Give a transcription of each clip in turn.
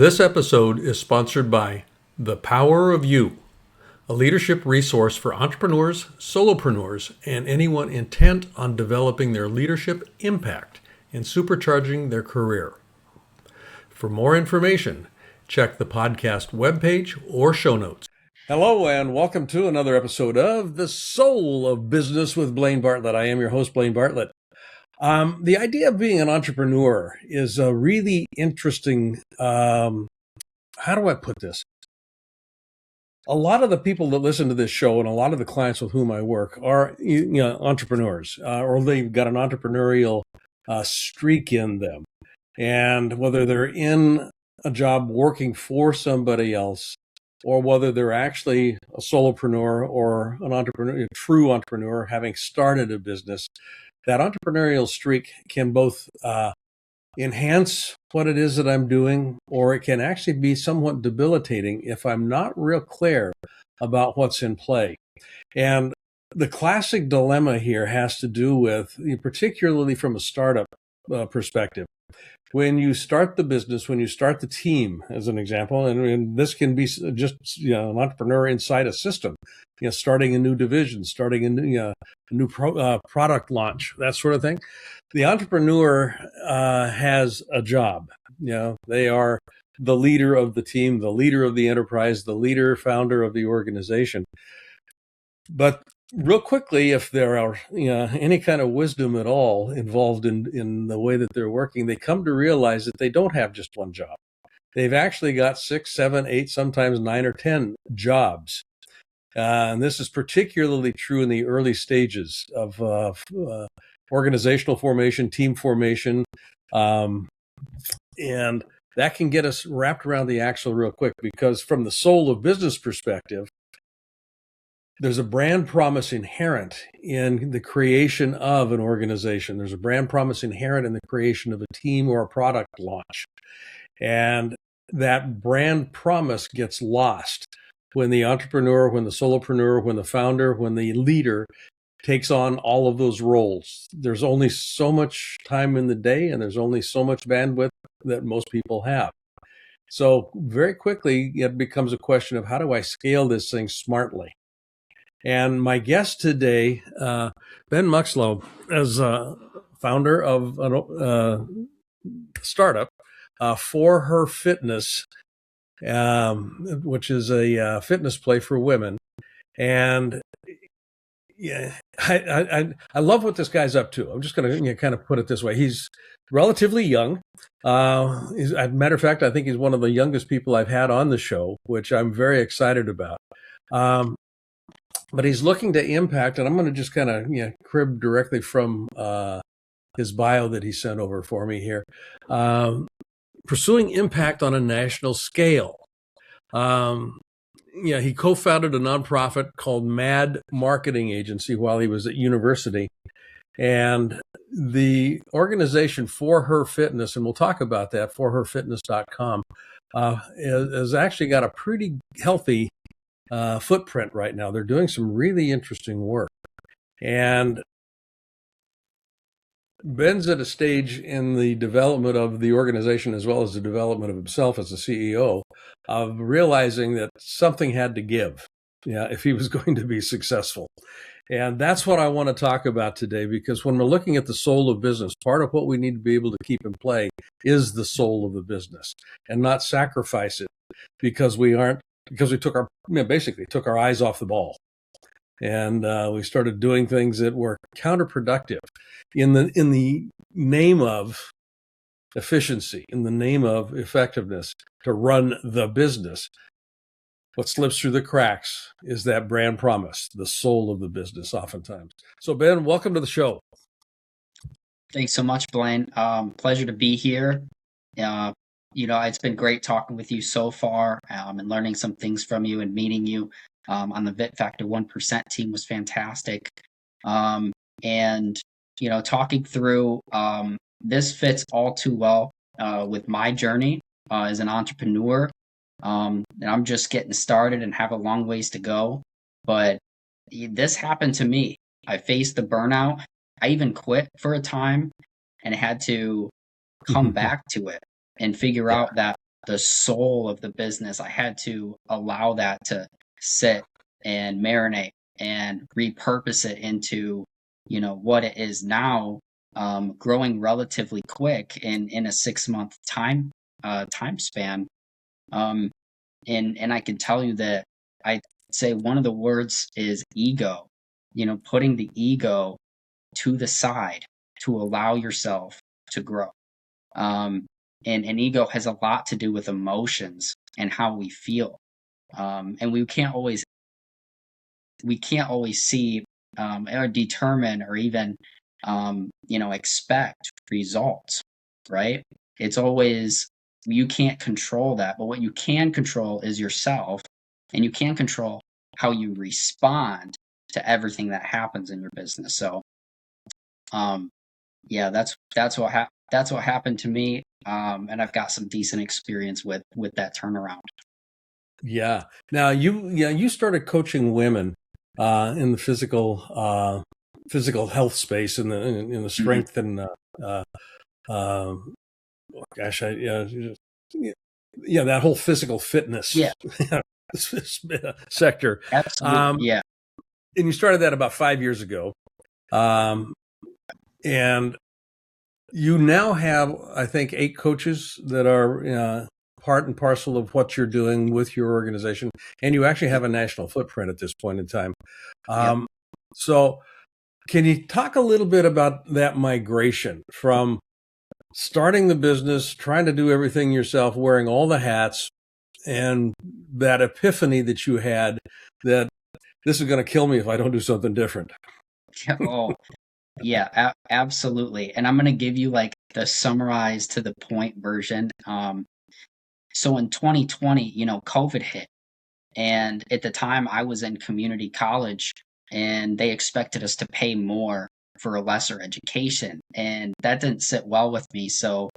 This episode is sponsored by The Power of You, a leadership resource for entrepreneurs, solopreneurs, and anyone intent on developing their leadership impact and supercharging their career. For more information, check the podcast webpage or show notes. Hello, and welcome to another episode of The Soul of Business with Blaine Bartlett. I am your host, Blaine Bartlett. The idea of being an entrepreneur is a really interesting, how do I put this? A lot of the people that listen to this show and a lot of the clients with whom I work are entrepreneurs, or they've got an entrepreneurial streak in them. And whether they're in a job working for somebody else, or whether they're actually a solopreneur or an entrepreneur, a true entrepreneur, having started a business, that entrepreneurial streak can both enhance what it is that I'm doing, or it can actually be somewhat debilitating if I'm not real clear about what's in play. And the classic dilemma here has to do with, particularly from a startup perspective, when you start the business, when you start the team, as an example, and this can be just an entrepreneur inside a system, starting a new division, starting a new product launch, that sort of thing. The entrepreneur has a job. They are the leader of the team, the leader of the enterprise, the leader, founder of the organization. But real quickly, if there are any kind of wisdom at all involved in the way that they're working, they come to realize that they don't have just one job. They've actually got 6, 7, 8, sometimes 9 or 10 jobs. And this is particularly true in the early stages of organizational formation, team formation. And that can get us wrapped around the axle real quick, because from the soul of business perspective, there's a brand promise inherent in the creation of an organization. There's a brand promise inherent in the creation of a team or a product launch. And that brand promise gets lost when the entrepreneur, when the solopreneur, when the founder, when the leader takes on all of those roles. There's only so much time in the day, and there's only so much bandwidth that most people have. So very quickly, it becomes a question of, how do I scale this thing smartly? And my guest today, Ben Muxlow, is a founder of a startup, For Her Fitness, which is a fitness play for women. And yeah, I love what this guy's up to. I'm just going to kind of put it this way. He's relatively young. As a matter of fact, I think he's one of the youngest people I've had on the show, which I'm very excited about. But he's looking to impact, and I'm going to just kind of crib directly from his bio that he sent over for me here. Pursuing impact on a national scale. He co-founded a nonprofit called Mad Marketing Agency while he was at university. And the organization For Her Fitness, and we'll talk about that, forherfitness.com, has actually got a pretty healthy footprint right now. They're doing some really interesting work. And Ben's at a stage in the development of the organization, as well as the development of himself as a CEO, of realizing that something had to give, if he was going to be successful. And that's what I want to talk about today, because when we're looking at the soul of business, part of what we need to be able to keep in play is the soul of the business, and not sacrifice it because we took our eyes off the ball. And we started doing things that were counterproductive in the name of efficiency, in the name of effectiveness, to run the business. What slips through the cracks is that brand promise, the soul of the business, oftentimes. So, Ben, welcome to the show. Thanks so much, Blaine. Pleasure to be here. It's been great talking with you so far, and learning some things from you, and meeting you on the Vit Factor 1% team was fantastic. Talking through this fits all too well with my journey as an entrepreneur. And I'm just getting started and have a long ways to go. But this happened to me. I faced the burnout. I even quit for a time and had to come back to it and figure out that the soul of the business. I had to allow that to sit and marinate and repurpose it into, what it is now, growing relatively quick in a 6 month time span. Um, and I can tell you that I say one of the words is ego. Putting the ego to the side to allow yourself to grow. And ego has a lot to do with emotions and how we feel. And we can't always see, or determine, or even expect results, right? It's always, you can't control that, but what you can control is yourself, and you can control how you respond to everything that happens in your business. So um, yeah, that's what happened to me, and I've got some decent experience with that turnaround. Yeah. Now you started coaching women in the physical health space, in the Mhm. strength and uh, uh, gosh, that whole physical fitness Yeah, sector. absolutely. Um, Yeah, and you started that about 5 years ago. Um, and you now have, I think, 8 coaches that are part and parcel of what you're doing with your organization, and you actually have a national footprint at this point in time. yep. Um, so, can you talk a little bit about that migration from starting the business, trying to do everything yourself, wearing all the hats, and that epiphany that you had that this is going to kill me if I don't do something different? Oh, yeah, absolutely. And I'm gonna give you like the summarized to the point version. So in 2020, COVID hit, and at the time I was in community college, and they expected us to pay more for a lesser education, and that didn't sit well with me. So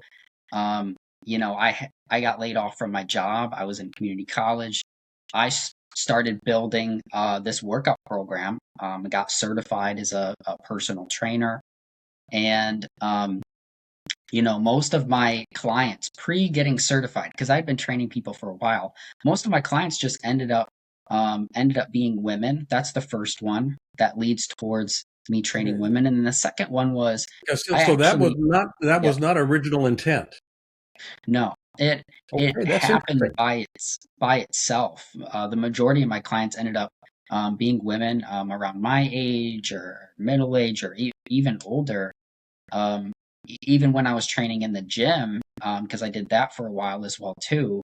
Um, I got laid off from my job. I was in community college. Started building this workout program. I got certified as a personal trainer, and most of my clients pre getting certified, because I'd been training people for a while. Most of my clients just ended up being women. That's the first one that leads towards me training women, and then the second one was Yeah, so, I so that was actually. not that Yeah. was not original intent. No, it Okay, that's happened interesting. by itself. The majority of my clients ended up being women, around my age or middle age, or even older. Even when I was training in the gym, because I did that for a while as well too.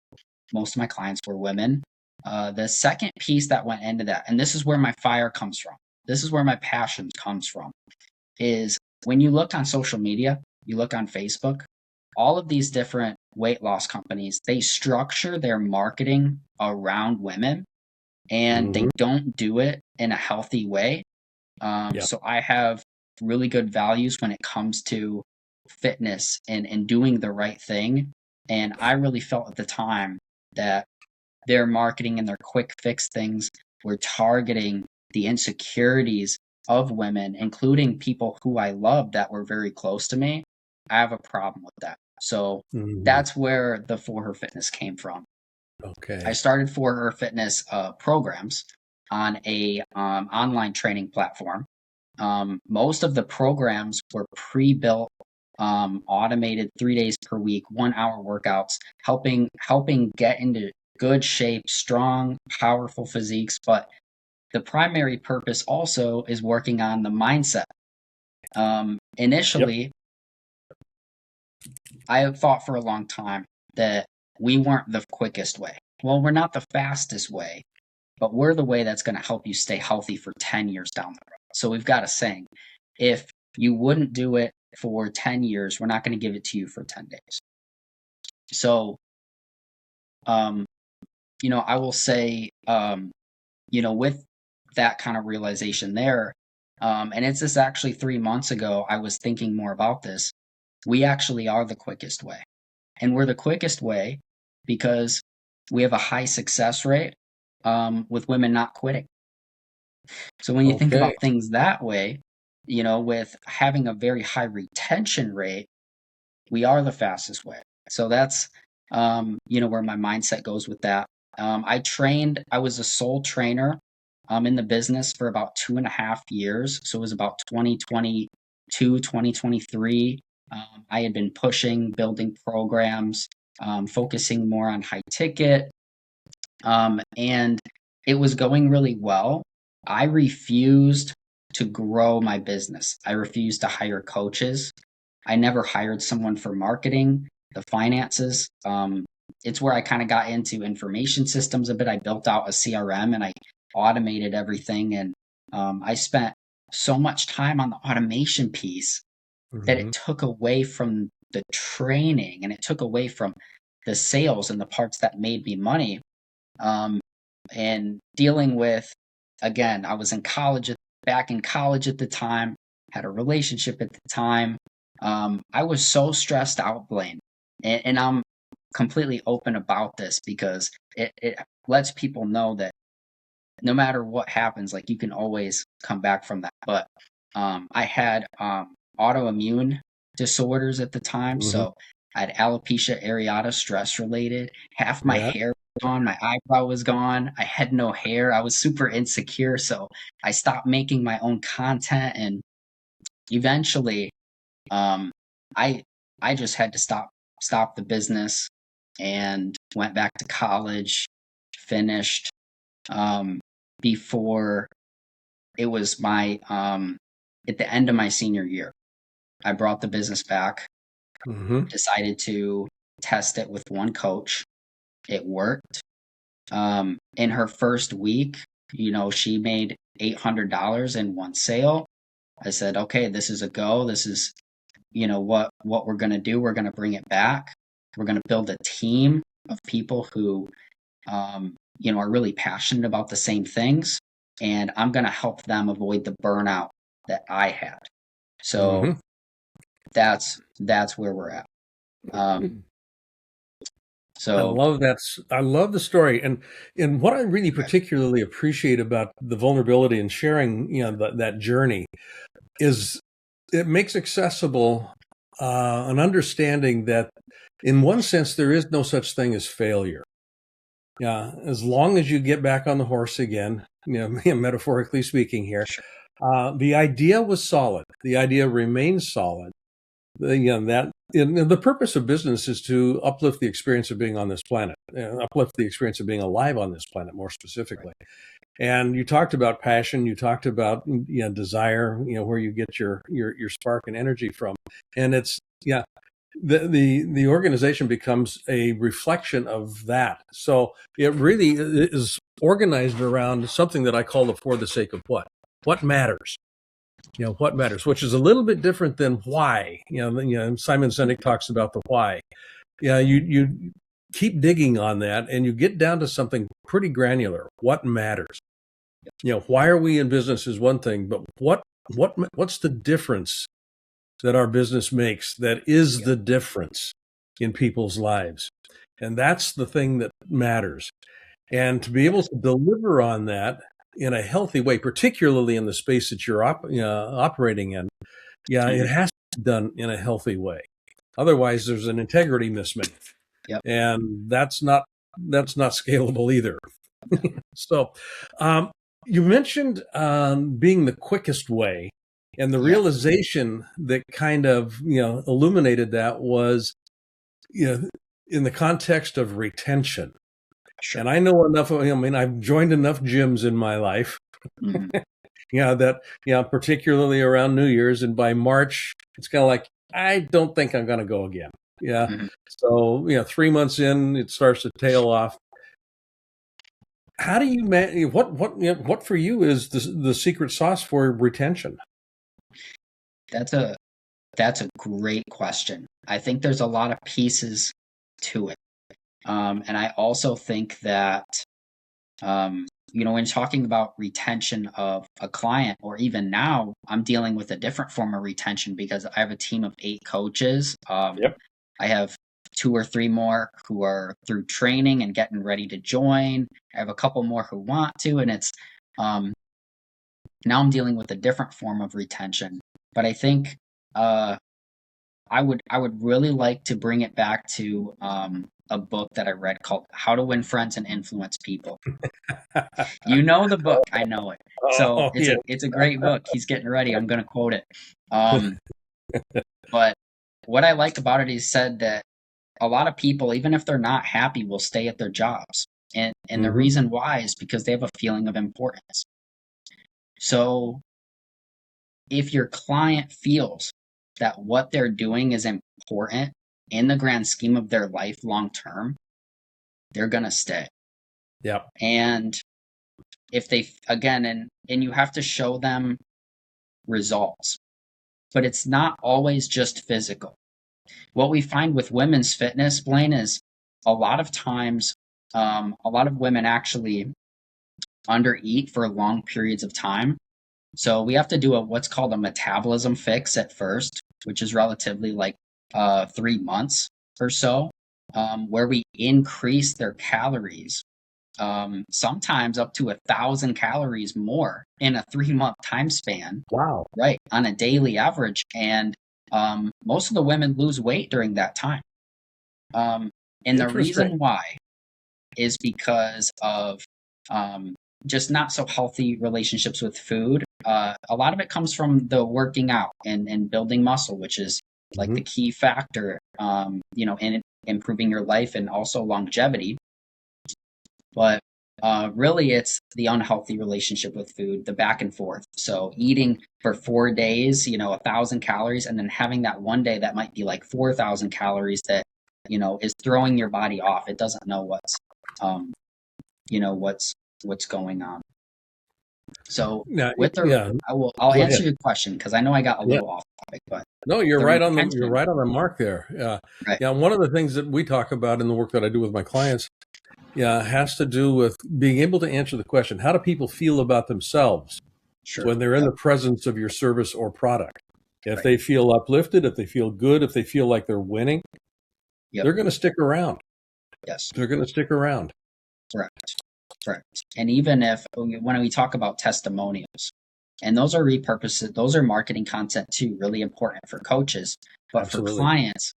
Most of my clients were women. The second piece that went into that, and this is where my fire comes from. This is where my passion comes from, is when you look on social media, you look on Facebook, all of these different weight loss companies, they structure their marketing around women, and they Hmm. don't do it in a healthy way. Yeah. So I have really good values when it comes to fitness and doing the right thing. And I really felt at the time that their marketing and their quick fix things were targeting the insecurities of women, including people who I loved that were very close to me. I have a problem with that. So Hmm. that's where the For Her Fitness came from. I Okay. started For Her Fitness programs on a online training platform. Most of the programs were pre-built, automated 3 days per week, 1 hour workouts, helping get into good shape, strong, powerful physiques. But the primary purpose also is working on the mindset. Yep. Initially, I thought for a long time that we weren't the quickest way. Well, we're not the fastest way, but we're the way that's going to help you stay healthy for 10 years down the road. So we've got a saying, if you wouldn't do it for 10 years, we're not going to give it to you for 10 days. So, um, I will say, with that kind of realization there, and it's just actually 3 months ago, I was thinking more about this. We actually are the quickest way. And we're the quickest way because we have a high success rate, with women not quitting. So when you think Okay. about things that way, with having a very high retention rate, we are the fastest way. So where my mindset goes with that. I was a sole trainer in the business for about 2.5 years. So it was about 2022, 2023. I had been pushing, building programs, focusing more on high ticket, and it was going really well. I refused to grow my business. I refused to hire coaches. I never hired someone for marketing, the finances. It's where I kind of got into information systems a bit. I built out a CRM and I automated everything. And I spent so much time on the automation piece that Hmm. it took away from the training and it took away from the sales and the parts that made me money. Um, and dealing with, again, I was back in college at the time, had a relationship at the time. I was so stressed out, Blaine, and I'm completely open about this because it lets people know that no matter what happens, like you can always come back from that. But I had autoimmune disorders at the time, Hmm. so I had alopecia areata, stress related. Half my Yeah. hair was gone, my eyebrow was gone. I had no hair. I was super insecure, so I stopped making my own content, and eventually, um, I I just had to stop the business and went back to college, finished um, before it was my at the end of my senior year. I brought the business back, Hmm. decided to test it with one coach. It worked. In her first week, she made $800 in one sale. I said, okay, this is a go. This is, what we're going to do. We're going to bring it back. We're going to build a team of people who are really passionate about the same things, and I'm going to help them avoid the burnout that I had. So Hmm. that's where we're at. Um, I so love that. I love the story, and what I really okay, particularly appreciate about the vulnerability and sharing, that journey is it makes accessible an understanding that, in one sense, there is no such thing as failure. Yeah, as long as you get back on the horse again, metaphorically speaking here, sure, the idea was solid. The idea remains solid. That and the purpose of business is to uplift the experience of being on this planet, uplift the experience of being alive on this planet, more right, specifically. And you talked about passion, you talked about desire, where you get your spark and energy from, and it's yeah, the organization becomes a reflection of that. So it really is organized around something that I call the for the sake of what matters. What matters, which is a little bit different than why. Simon Sinek talks about the why. Yeah, you keep digging on that, and you get down to something pretty granular. What matters? Why are we in business is one thing, but what's the difference that our business makes that is yep, the difference in people's lives? And that's the thing that matters. And to be able yes, to deliver on that in a healthy way, particularly in the space that you're operating in, yeah, it mhm, has to be done in a healthy way. Otherwise, there's an integrity mismatch, yep, and that's not scalable either. no, So, um, you mentioned being the quickest way, and the yeah, realization that kind of illuminated that was you know in the context of retention. sure, And I know enough. I mean, I've joined enough gyms in my life. hmm That particularly around New Year's, and by March, it's kind of like I don't think I'm going to go again. Yeah. hmm So 3 months in, it starts to tail off. How do you man? What for you is the secret sauce for retention? That's a great question. I think there's a lot of pieces to it, and I also think that when talking about retention of a client, or even now, I'm dealing with a different form of retention because I have a team of 8 coaches. Yep. I have two or three more who are through training and getting ready to join. I have a couple more who want to, and it's um, now I'm dealing with a different form of retention. But I think uh, I would really like to bring it back to a book that I read called How to Win Friends and Influence People. You know the book, I know it. So Oh, yeah. it's a great book. He's getting ready. I'm going to quote it. But what I like about it, he said that a lot of people, even if they're not happy, will stay at their jobs. And the reason why is because they have a feeling of importance. So if your client feels that what they're doing is important in the grand scheme of their life long term, they're going to stay. Yep. And if they, again, and you have to show them results, but it's not always just physical. What we find with women's fitness, Blaine, is a lot of times, a lot of women actually undereat for long periods of time. So we have to do what's called a metabolism fix at first, which is relatively like 3 months or so, where we increase their calories, sometimes up to 1,000 calories more in a 3-month time span. Wow. Right, on a daily average. And most of the women lose weight during that time. And the reason why is because of just not so healthy relationships with food. A lot of it comes from the working out and building muscle, which is like the key factor, in improving your life and also longevity. But really, it's the unhealthy relationship with food, the back and forth. So eating for 4 days, 1,000 calories, and then having that one day that might be like 4,000 calories that, is throwing your body off. It doesn't know what's going on. So I'll answer your question because I know I got a little off topic, but no, you're right on the mark there. Right. Yeah, one of the things that we talk about in the work that I do with my clients, has to do with being able to answer the question: how do people feel about themselves when they're in the presence of your service or product? If they feel uplifted, if they feel good, if they feel like they're winning, they're going to stick around. Yes, they're going to stick around. Correct. And even when we talk about testimonials, and those are repurposed, those are marketing content too, really important for coaches, but Absolutely. for clients,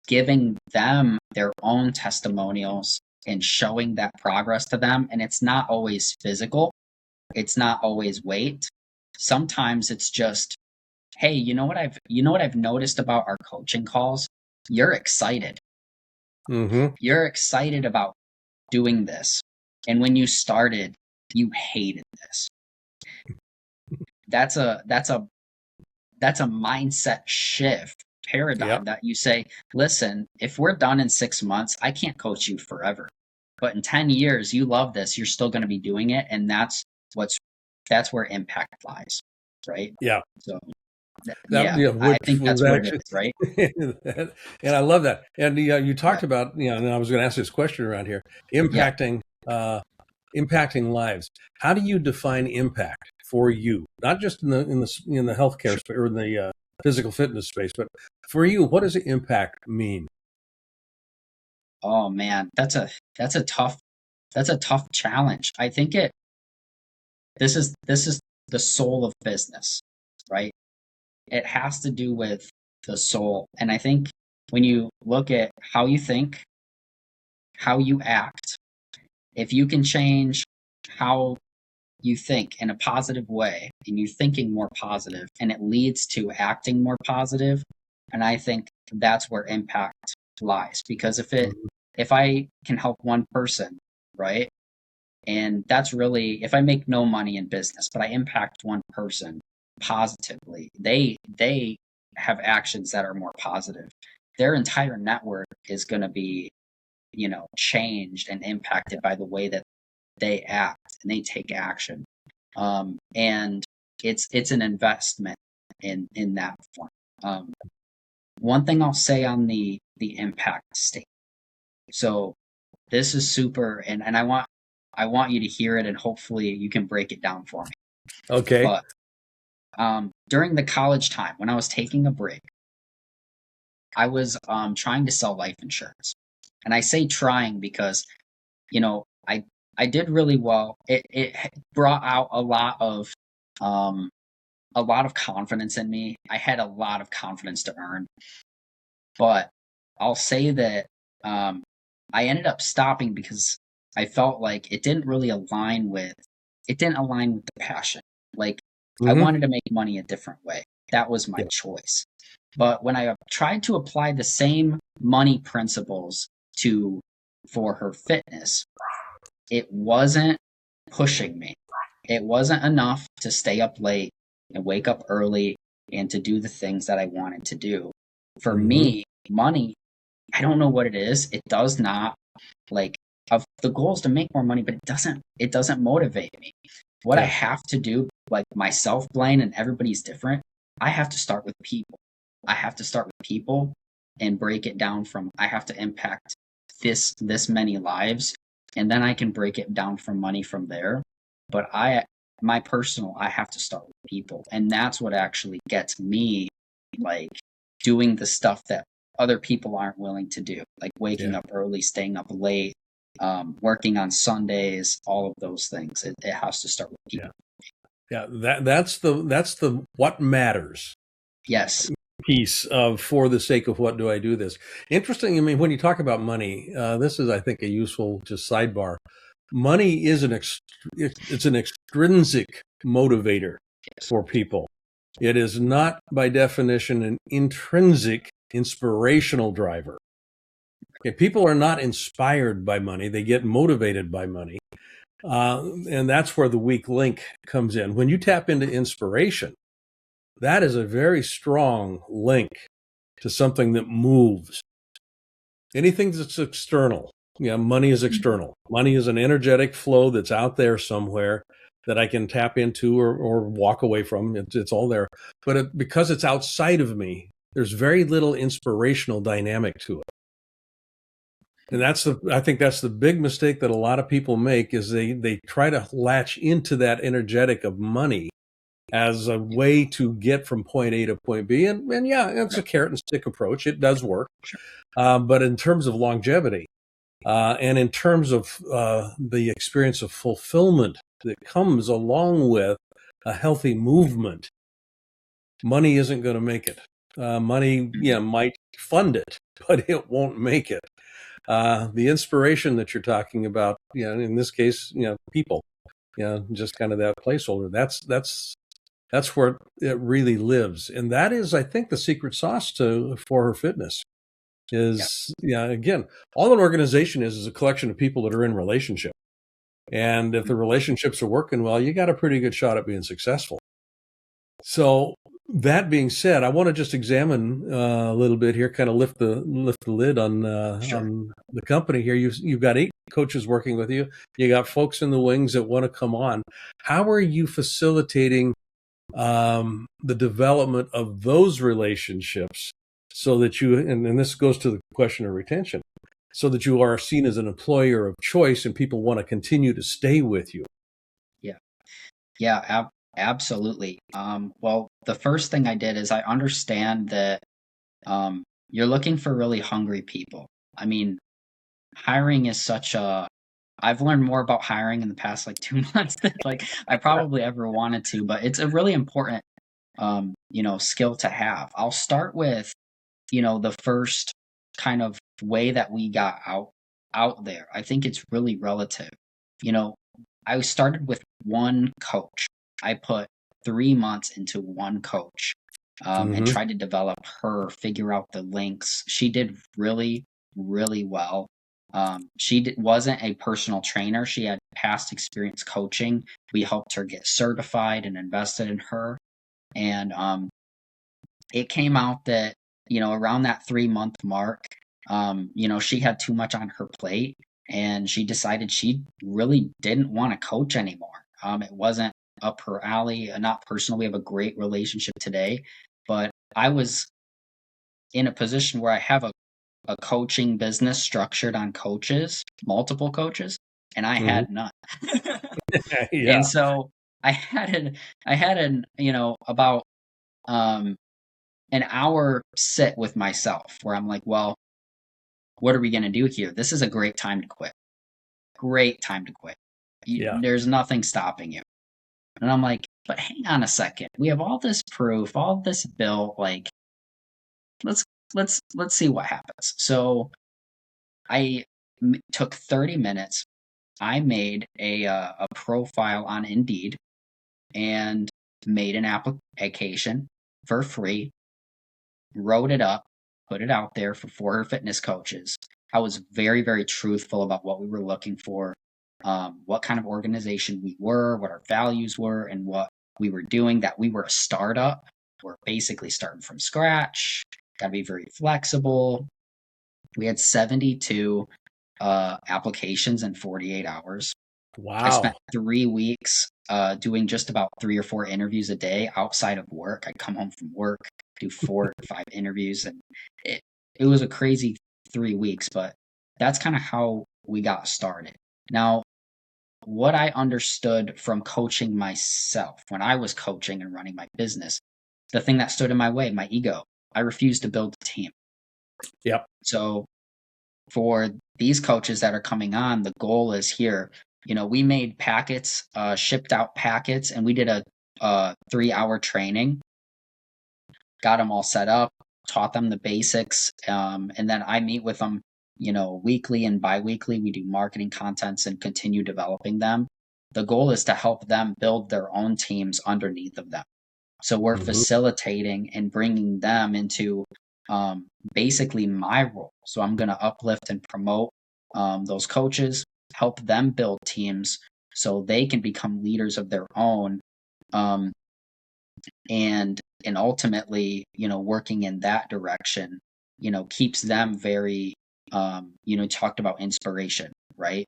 giving them their own testimonials and showing that progress to them. And it's not always physical. It's not always weight. Sometimes it's just, hey, you know what I've noticed about our coaching calls? You're excited. You're excited about doing this. And when you started, you hated this. That's a mindset shift paradigm that you say, listen, if we're done in 6 months, I can't coach you forever. But in 10 years, you love this, you're still going to be doing it. And that's where impact lies. Right? Yeah. So I think that's what it is, right? And I love that. And you talked about, and I was going to ask this question around here, impacting lives. How do you define impact for you? Not just in the healthcare space or in the physical fitness space, but for you, what does impact mean? Oh man, that's a tough challenge. I think this is the soul of business, right? It has to do with the soul. And I think when you look at how you think, how you act, if you can change how you think in a positive way and you're thinking more positive and it leads to acting more positive, and I think that's where impact lies. Because if I can help one person, right? And that's really, if I make no money in business, but I impact one person positively, they have actions that are more positive. Their entire network is going to be, changed and impacted by the way that they act and they take action. And it's an investment in that form. One thing I'll say on the impact statement. So this is super, and I want you to hear it, and hopefully you can break it down for me. Okay. But during the college time, when I was taking a break, I was trying to sell life insurance. And I say trying because, I did really well. It brought out a lot of confidence in me. I had a lot of confidence to earn. But I'll say that I ended up stopping because I felt like it didn't align with the passion. Like I Hmm. wanted to make money a different way. That was my Yeah. choice. But when I tried to apply the same money principles to for her fitness, it wasn't pushing me. It wasn't enough to stay up late and wake up early and to do the things that I wanted to do. For Hmm. me, money, I don't know what it is. It does not like of the goal is to make more money, but it doesn't motivate me. What I Yeah. have to do, like myself, Blaine, and everybody's different. I have to start with people. I have to start with people and break it down from I have to impact this many lives, and then I can break it down from money from there. But my personal, I have to start with people, and that's what actually gets me like doing the stuff that other people aren't willing to do, like waking Yeah. up early, staying up late, working on Sundays, all of those things. It has to start with Yeah. people. Yeah. That's the what matters Yes. piece of for the sake of what do I do this. Interesting. I mean, when you talk about money, this is, I think, a useful just sidebar. Money is it's an extrinsic motivator Yes. for people. It is not by definition an intrinsic inspirational driver. Okay, people are not inspired by money. They get motivated by money. And that's where the weak link comes in. When you tap into inspiration, that is a very strong link to something that moves. Anything that's external, money is external. Money is an energetic flow that's out there somewhere that I can tap into or walk away from. It's all there. But because it's outside of me, there's very little inspirational dynamic to it. And I think that's the big mistake that a lot of people make is they try to latch into that energetic of money as a way to get from point A to point B. And yeah, it's a Right. carrot and stick approach. It does work. Sure. But in terms of longevity, and in terms of the experience of fulfillment that comes along with a healthy movement, money isn't going to make it. Money, Mhm. might fund it, but it won't make it. The inspiration that you're talking about, in this case, people, just kind of that placeholder. That's where it really lives, and that is, I think, the secret sauce for her fitness. Yeah. Is again, all an organization is a collection of people that are in relationship, and if the relationships are working well, you got a pretty good shot at being successful. So that being said, I want to just examine a little bit here, kind of lift the lid Sure. on the company here. You've got 8 coaches working with you. You got folks in the wings that want to come on. How are you facilitating the development of those relationships so that and this goes to the question of retention, so that you are seen as an employer of choice and people want to continue to stay with you? Yeah. Yeah. Absolutely. Well, the first thing I did is I understand that you're looking for really hungry people. I mean, hiring is such a I've learned more about hiring in the past like 2 months than like I probably ever wanted to, but it's a really important skill to have. I'll start with, the first kind of way that we got out there. I think it's really relative. You know, I started with one coach. I put 3 months into one coach, and Hmm. tried to develop her, figure out the links. She did really, really well. Wasn't a personal trainer. She had past experience coaching. We helped her get certified and invested in her. And it came out that, around that 3 month mark, she had too much on her plate and she decided she really didn't want to coach anymore. It wasn't up her alley, not personal. We have a great relationship today, but I was in a position where I have a coaching business structured on coaches, multiple coaches, and I Hmm. had none. Yeah. And so I had an about um an hour sit with myself where I'm like, well, what are we going to do here? This is a great time to quit. Great time to quit. Yeah. There's nothing stopping you. And I'm like, but hang on a second. We have all this proof, all this built. Like, let's let's see what happens. So I took 30 minutes. I made a profile on Indeed and made an application for free, wrote it up, put it out there for her fitness coaches. I was very, very truthful about what we were looking for, what kind of organization we were, what our values were, and what we were doing, that we were a startup. We're basically starting from scratch, got to be very flexible. We had 72 applications in 48 hours. I spent Wow. 3 weeks doing just about 3 or 4 interviews a day outside of work. I'd come home from work, do 4 or 5 interviews, and it, it was a crazy 3 weeks, but that's kind of how we got started. Now, what I understood from coaching myself when I was coaching and running my business, the thing that stood in my way, my ego, I refused to build a team. Yep. So for these coaches that are coming on, the goal is here. We made packets, shipped out packets, and we did a 3-hour training, got them all set up, taught them the basics, and then I meet with them, weekly and biweekly. We do marketing contents and continue developing them. The goal is to help them build their own teams underneath of them. So we're Hmm. facilitating and bringing them into basically my role. So I'm going to uplift and promote those coaches, help them build teams so they can become leaders of their own, um, and ultimately, working in that direction, keeps them very, talked about inspiration, right?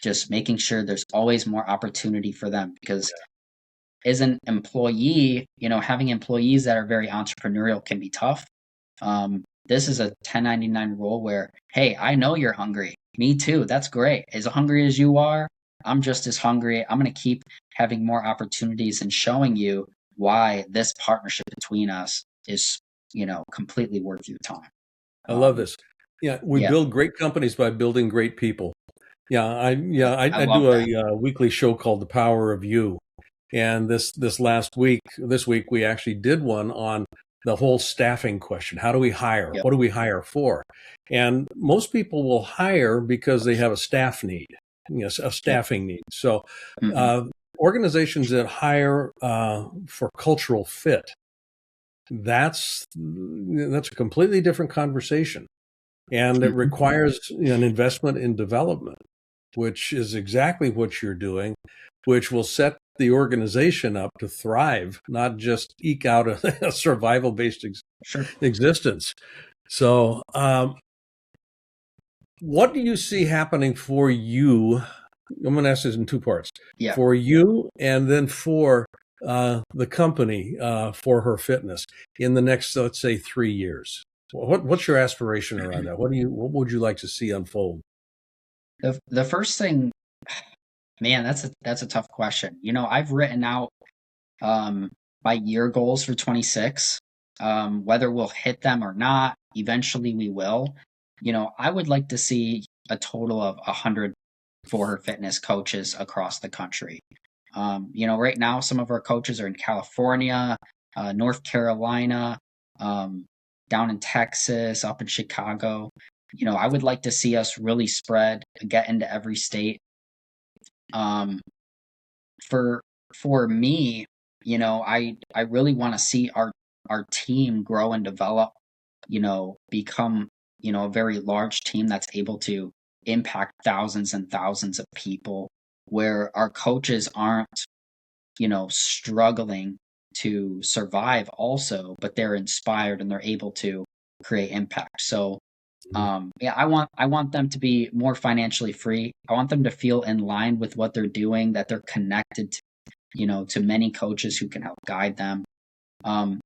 Just making sure there's always more opportunity for them, because as an employee, having employees that are very entrepreneurial can be tough. This is a 1099 role where, hey, I know you're hungry. Me too. That's great. As hungry as you are, I'm just as hungry. I'm going to keep having more opportunities and showing you why this partnership between us is, completely worth your time. I love Um, this. Yeah, we yeah, build great companies by building great people. I I love do that. a weekly show called The Power of You, and this week we actually did one on the whole staffing question. How do we hire? Yep. What do we hire for? And most people will hire because they have a staff need, a Yep. staffing need. So Hmm. uh, organizations that hire for cultural fit, that's a completely different conversation, and it Hmm. requires an investment in development, which is exactly what you're doing, which will set the organization up to thrive, not just eke out a survival based Sure. existence. So, what do you see happening for you? I'm going to ask this in two parts, Yeah. for you and then for the company, for her fitness in the next, let's say, 3 years. What's your aspiration around that? What would you like to see unfold? The first thing, man, that's a tough question. I've written out um, my year goals for 26. Whether we'll hit them or not, eventually we will. I would like to see a total of 100 for her fitness coaches across the country. Right now, some of our coaches are in California, North Carolina, um, down in Texas, up in Chicago. I would like to see us really spread, get into every state. Um, for for me, I really want to see our team grow and develop, become, a very large team that's able to impact thousands and thousands of people, where our coaches aren't, struggling to survive also, but they're inspired and they're able to create impact. So yeah, I want them to be more financially free. I want them to feel in line with what they're doing, that they're connected to many coaches who can help guide them. Um,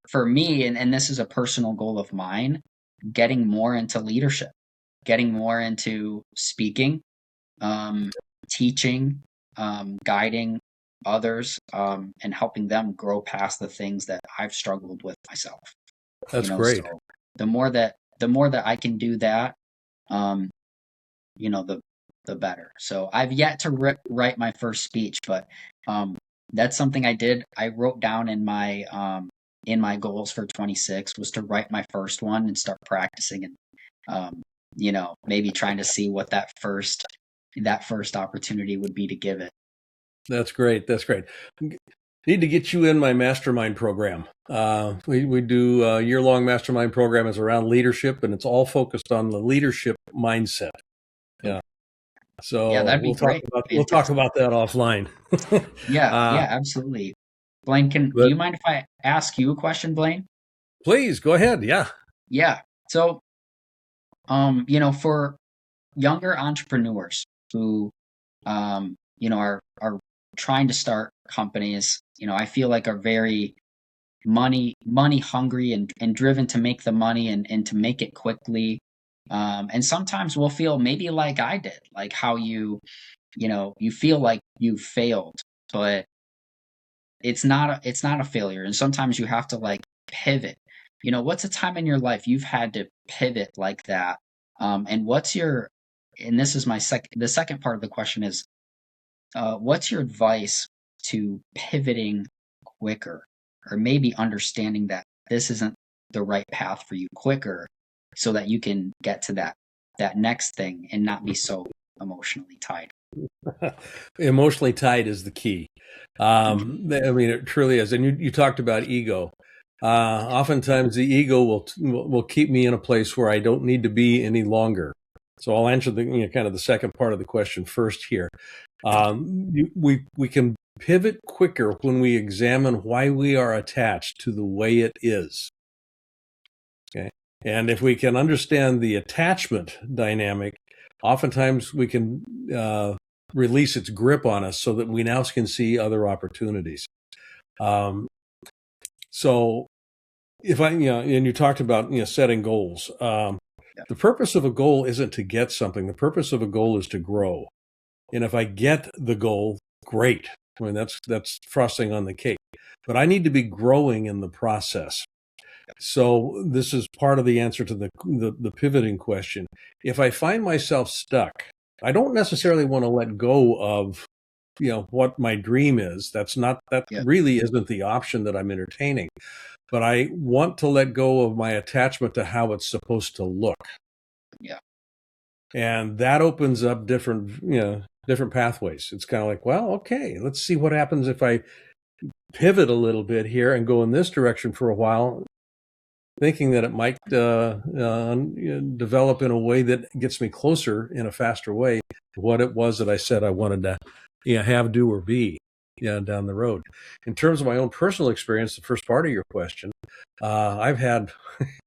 for me, and this is a personal goal of mine, getting more into leadership, getting more into speaking, um, teaching, guiding others, and helping them grow past the things that I've struggled with myself. That's great. So the more that I can do that, um, the better. So I've yet to write my first speech, but um, that's something I did. I wrote down in my goals for 26 was to write my first one and start practicing. And maybe trying to see what that first opportunity would be to give it. That's great. That's great. Need to get you in my mastermind program. We do a year-long mastermind program. It's around leadership, and it's all focused on the leadership mindset. Yeah. So Yeah, that'd be great. we'll talk about that offline. Yeah, uh, yeah, absolutely. Blaine, do but you mind if I ask you a question, Blaine? please go ahead. Yeah. Yeah. So, for younger entrepreneurs who, are trying to start companies, I feel like are very money hungry and driven to make the money and to make it quickly. And sometimes we'll feel maybe like I did, like how you feel like you failed, but it's not a failure. And sometimes you have to like pivot. What's a time in your life you've had to pivot like that? And this is the second part of the question is, what's your advice to pivoting quicker, or maybe understanding that this isn't the right path for you quicker, so that you can get to that next thing and not be so emotionally tied. Emotionally tied is the key. I mean, it truly is. And you talked about ego. Oftentimes, the ego will keep me in a place where I don't need to be any longer. So I'll answer kind of the second part of the question first here. We can pivot quicker when we examine why we are attached to the way it is. Okay, and if we can understand the attachment dynamic, oftentimes we can release its grip on us so that we now can see other opportunities. So if and you talked about, setting goals. Yeah. The purpose of a goal isn't to get something. The purpose of a goal is to grow. And if I get the goal, great. I mean, that's frosting on the cake. But I need to be growing in the process. So this is part of the answer to the pivoting question. If I find myself stuck, I don't necessarily want to let go of, what my dream is. That Yeah. really isn't the option that I'm entertaining. But I want to let go of my attachment to how it's supposed to look. Yeah. And that opens up different pathways. It's kind of like, well, okay, let's see what happens if I pivot a little bit here and go in this direction for a while, thinking that it might develop in a way that gets me closer in a faster way to what it was that I said I wanted to have, do, or be down the road. In terms of my own personal experience, the first part of your question, I've had,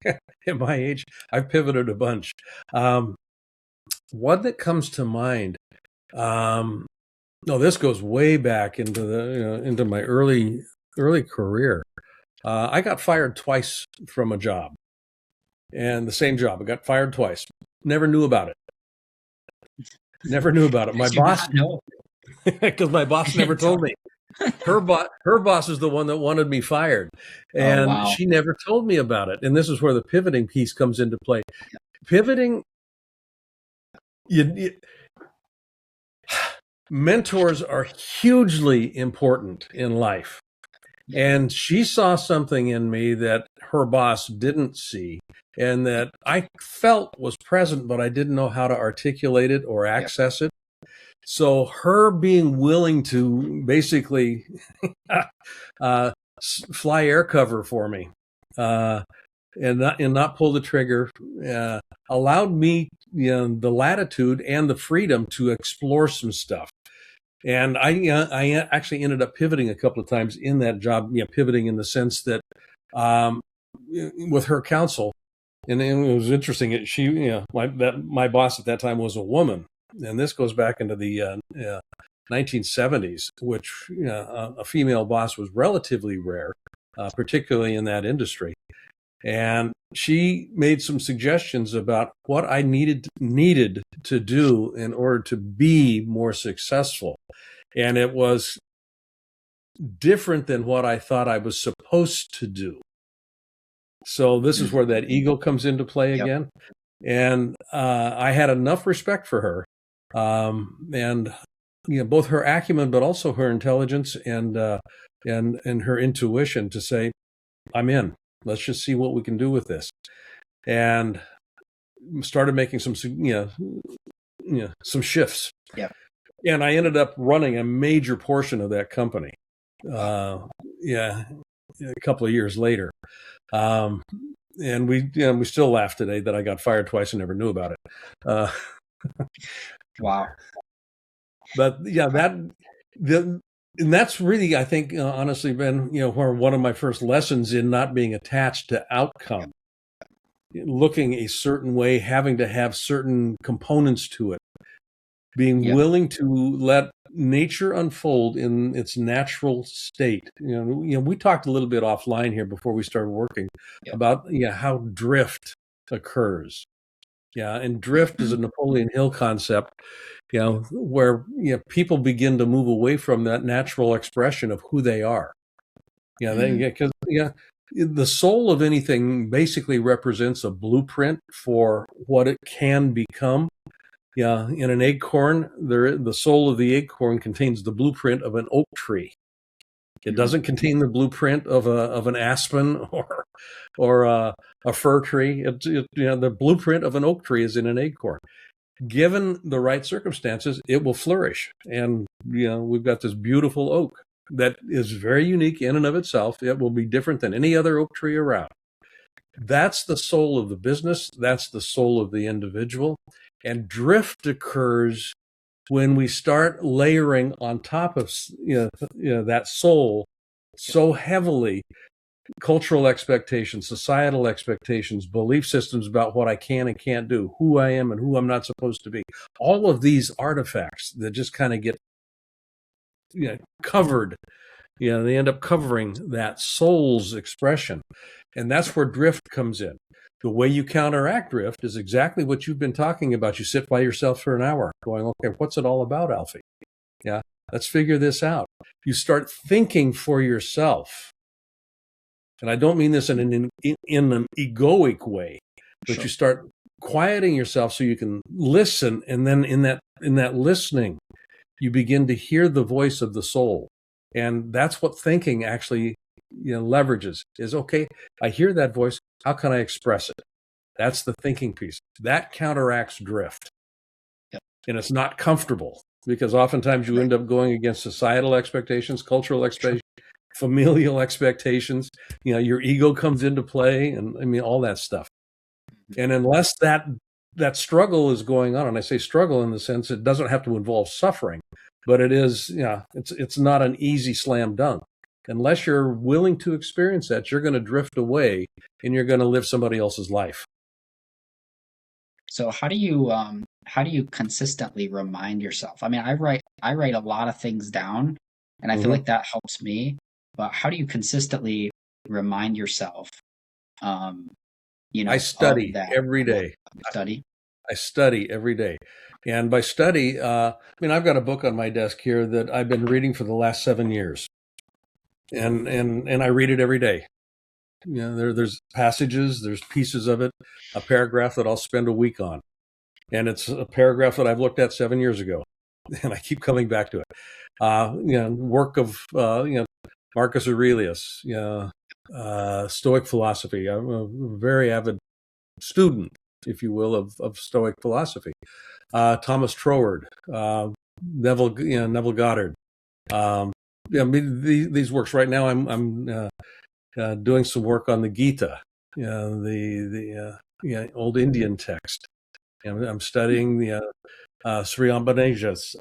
at my age, I've pivoted a bunch. One that comes to mind, no, this goes way back into my early career. I got fired twice from a job, and the same job. I got fired twice. Never knew about it. Never knew about it. My Did you boss, not know? because my boss never told me. Her boss is the one that wanted me fired, Oh, and wow. she never told me about it. And this is where the pivoting piece comes into play. Pivoting, mentors are hugely important in life. And she saw something in me that her boss didn't see, and that I felt was present, but I didn't know how to articulate it or access it. So her being willing to basically fly air cover for me and not pull the trigger allowed me the latitude and the freedom to explore some stuff. And I actually ended up pivoting a couple of times in that job, pivoting in the sense that with her counsel, and it was interesting. My boss at that time was a woman, and this goes back into the 1970s, which a female boss was relatively rare, particularly in that industry. And she made some suggestions about what I needed to do in order to be more successful. And it was different than what I thought I was supposed to do. So this is where that ego comes into play again. And I had enough respect for her, and both her acumen, but also her intelligence and her intuition to say, I'm in. Let's just see what we can do with this. And started making some, some shifts. Yeah. And I ended up running a major portion of that company. Yeah, a couple of years later. And we still laugh today that I got fired twice and never knew about it. Wow. But yeah, and that's really, I think, honestly, Ben, where one of my first lessons in not being attached to outcome, looking a certain way, having to have certain components to it, being willing to let nature unfold in its natural state. We talked a little bit offline here before we started working about how drift occurs. Yeah, and drift is a Napoleon Hill concept, where people begin to move away from that natural expression of who they are. Because the soul of anything basically represents a blueprint for what it can become. Yeah, in an acorn, the soul of the acorn contains the blueprint of an oak tree. It doesn't contain the blueprint of an aspen or a fir tree. The blueprint of an oak tree is in an acorn. Given the right circumstances, it will flourish. And we've got this beautiful oak that is very unique in and of itself. It will be different than any other oak tree around. That's the soul of the business. That's the soul of the individual. And drift occurs when we start layering on top of that soul so heavily cultural expectations, societal expectations, belief systems about what I can and can't do, who I am and who I'm not supposed to be. All of these artifacts that just kind of get covered. They end up covering that soul's expression. And that's where drift comes in. The way you counteract drift is exactly what you've been talking about. You sit by yourself for an hour going, okay, what's it all about, Alfie? Yeah, let's figure this out. You start thinking for yourself. And I don't mean this in an egoic way, but you start quieting yourself so you can listen. And then in that listening, you begin to hear the voice of the soul. And that's what thinking actually leverages is, okay, I hear that voice. How can I express it? That's the thinking piece. That counteracts drift. Yep. And it's not comfortable because oftentimes you end up going against societal expectations, cultural expectations, familial expectations. Your ego comes into play and all that stuff. And unless that struggle is going on, and I say struggle in the sense it doesn't have to involve suffering, but it is, it's not an easy slam dunk. Unless you're willing to experience that, you're going to drift away and you're going to live somebody else's life. So how do you consistently remind yourself? I mean, I write a lot of things down, and I feel like that helps me. But how do you consistently remind yourself? I study every day. I study every day. And by study, I've got a book on my desk here that I've been reading for the last 7 years. And I read it every day. There's passages, there's pieces of it, a paragraph that I'll spend a week on. And it's a paragraph that I've looked at 7 years ago. And I keep coming back to it. Work of, Marcus Aurelius, Stoic philosophy. I'm a very avid student, if you will, of Stoic philosophy. Thomas Troward, Neville Goddard. These works right now. I'm doing some work on the Gita, the old Indian text. And I'm studying the Sri Ambaneja's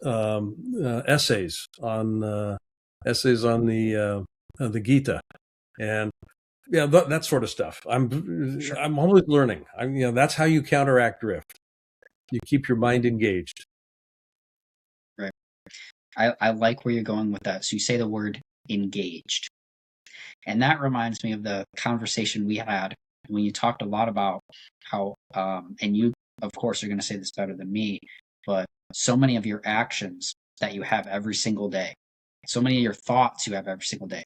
essays on the Gita, and that sort of stuff. I'm always learning. That's how you counteract drift. You keep your mind engaged. Right. I like where you're going with that. So you say the word engaged. And that reminds me of the conversation we had when you talked a lot about how, and you, of course, are going to say this better than me, but so many of your actions that you have every single day, so many of your thoughts you have every single day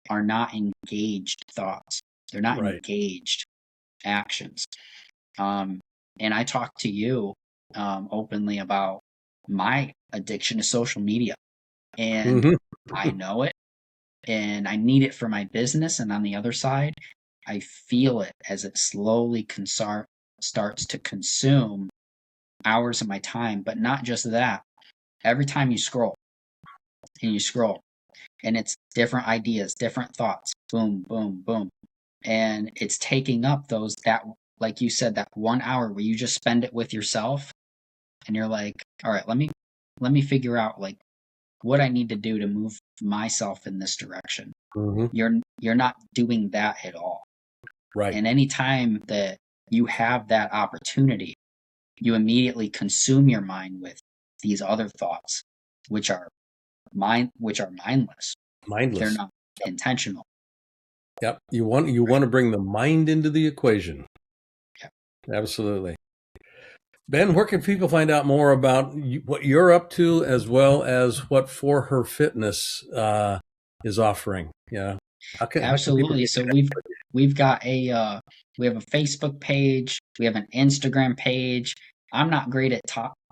are not engaged thoughts. They're not engaged actions. And I talked to you openly about my addiction to social media. And I know it. And I need it for my business. And on the other side, I feel it as it slowly starts to consume hours of my time. But not just that. Every time you scroll and it's different ideas, different thoughts, boom, boom, boom. And it's taking up that, like you said, that 1 hour where you just spend it with yourself and you're like, all right, let me figure out like what I need to do to move myself in this direction. Mm-hmm. You're not doing that at all. Right. And anytime that you have that opportunity, you immediately consume your mind with these other thoughts, which are mindless. They're not intentional. Yep. You want to bring the mind into the equation. Yep. Absolutely. Ben, where can people find out more about what you're up to, as well as what For Her Fitness is offering? Yeah. Absolutely. So we've got we have a Facebook page, we have an Instagram page. I'm not great at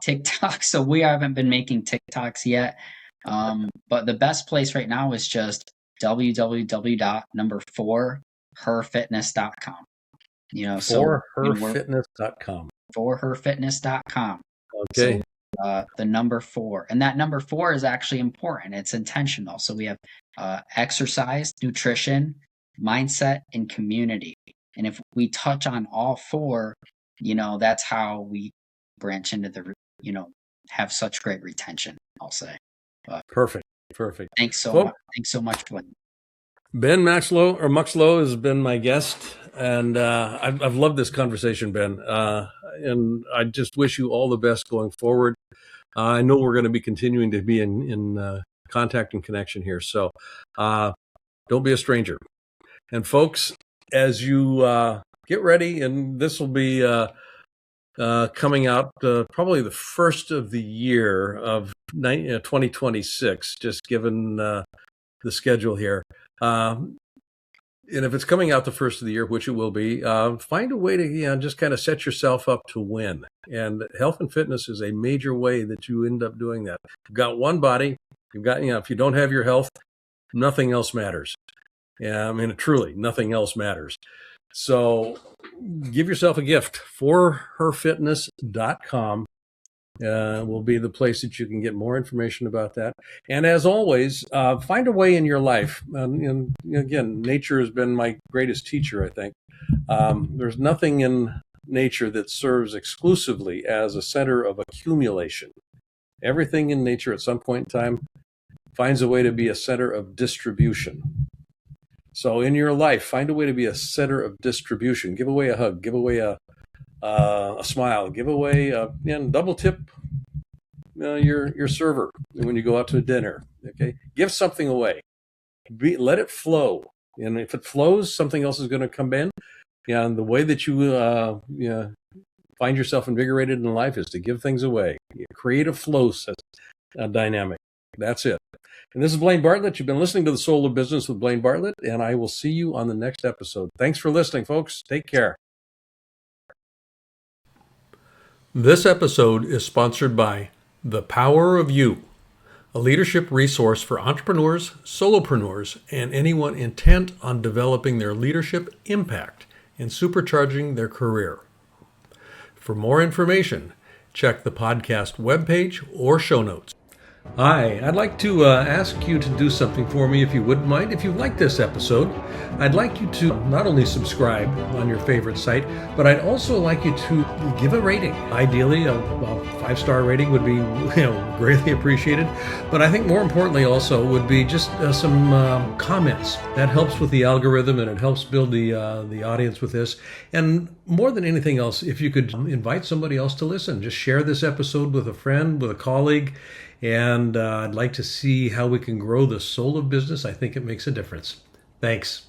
TikTok, so we haven't been making TikToks yet. But the best place right now is just www.4herfitness.com. forherfitness.com. forherfitness.com. Okay. So the number 4, and that number 4 is actually important. It's intentional. So we have exercise, nutrition, mindset, and community. And if we touch on all 4, that's how we branch into the, have such great retention, I'll say. But Perfect. Thanks so much, Blaine. Ben Muxlow has been my guest, and I've loved this conversation, Ben. And I just wish you all the best going forward. I know we're going to be continuing to be in contact and connection here, so don't be a stranger. And folks, as you get ready, and this will be coming out probably the first of the year of 2026, just given the schedule here. And if it's coming out the first of the year, which it will be, find a way to just kind of set yourself up to win. And health and fitness is a major way that you end up doing that. You've got one body. You've got, if you don't have your health, nothing else matters. Yeah, I mean, truly, nothing else matters. So give yourself a gift. forherfitness.com will be the place that you can get more information about that. And as always, find a way in your life. And again, nature has been my greatest teacher, I think. There's nothing in nature that serves exclusively as a center of accumulation. Everything in nature at some point in time finds a way to be a center of distribution. So in your life, find a way to be a center of distribution. Give away a hug, give away a smile, give away and double tip your server when you go out to a dinner. Okay, give something away. Let it flow, and if it flows, something else is going to come in. And the way that you find yourself invigorated in life is to give things away. Create a flow dynamic. That's it. And this is Blaine Bartlett. You've been listening to The Soul of Business with Blaine Bartlett, and I will see you on the next episode. Thanks for listening, folks. Take care. This episode is sponsored by The Power of You, a leadership resource for entrepreneurs, solopreneurs, and anyone intent on developing their leadership impact and supercharging their career. For more information, check the podcast webpage or show notes. Hi, I'd like to ask you to do something for me if you wouldn't mind. If you like this episode, I'd like you to not only subscribe on your favorite site, but I'd also like you to give a rating. Ideally, a 5-star rating would be greatly appreciated. But I think more importantly also would be just some comments. That helps with the algorithm, and it helps build the audience with this. And more than anything else, if you could invite somebody else to listen, just share this episode with a friend, with a colleague. And I'd like to see how we can grow the soul of business. I think it makes a difference. Thanks.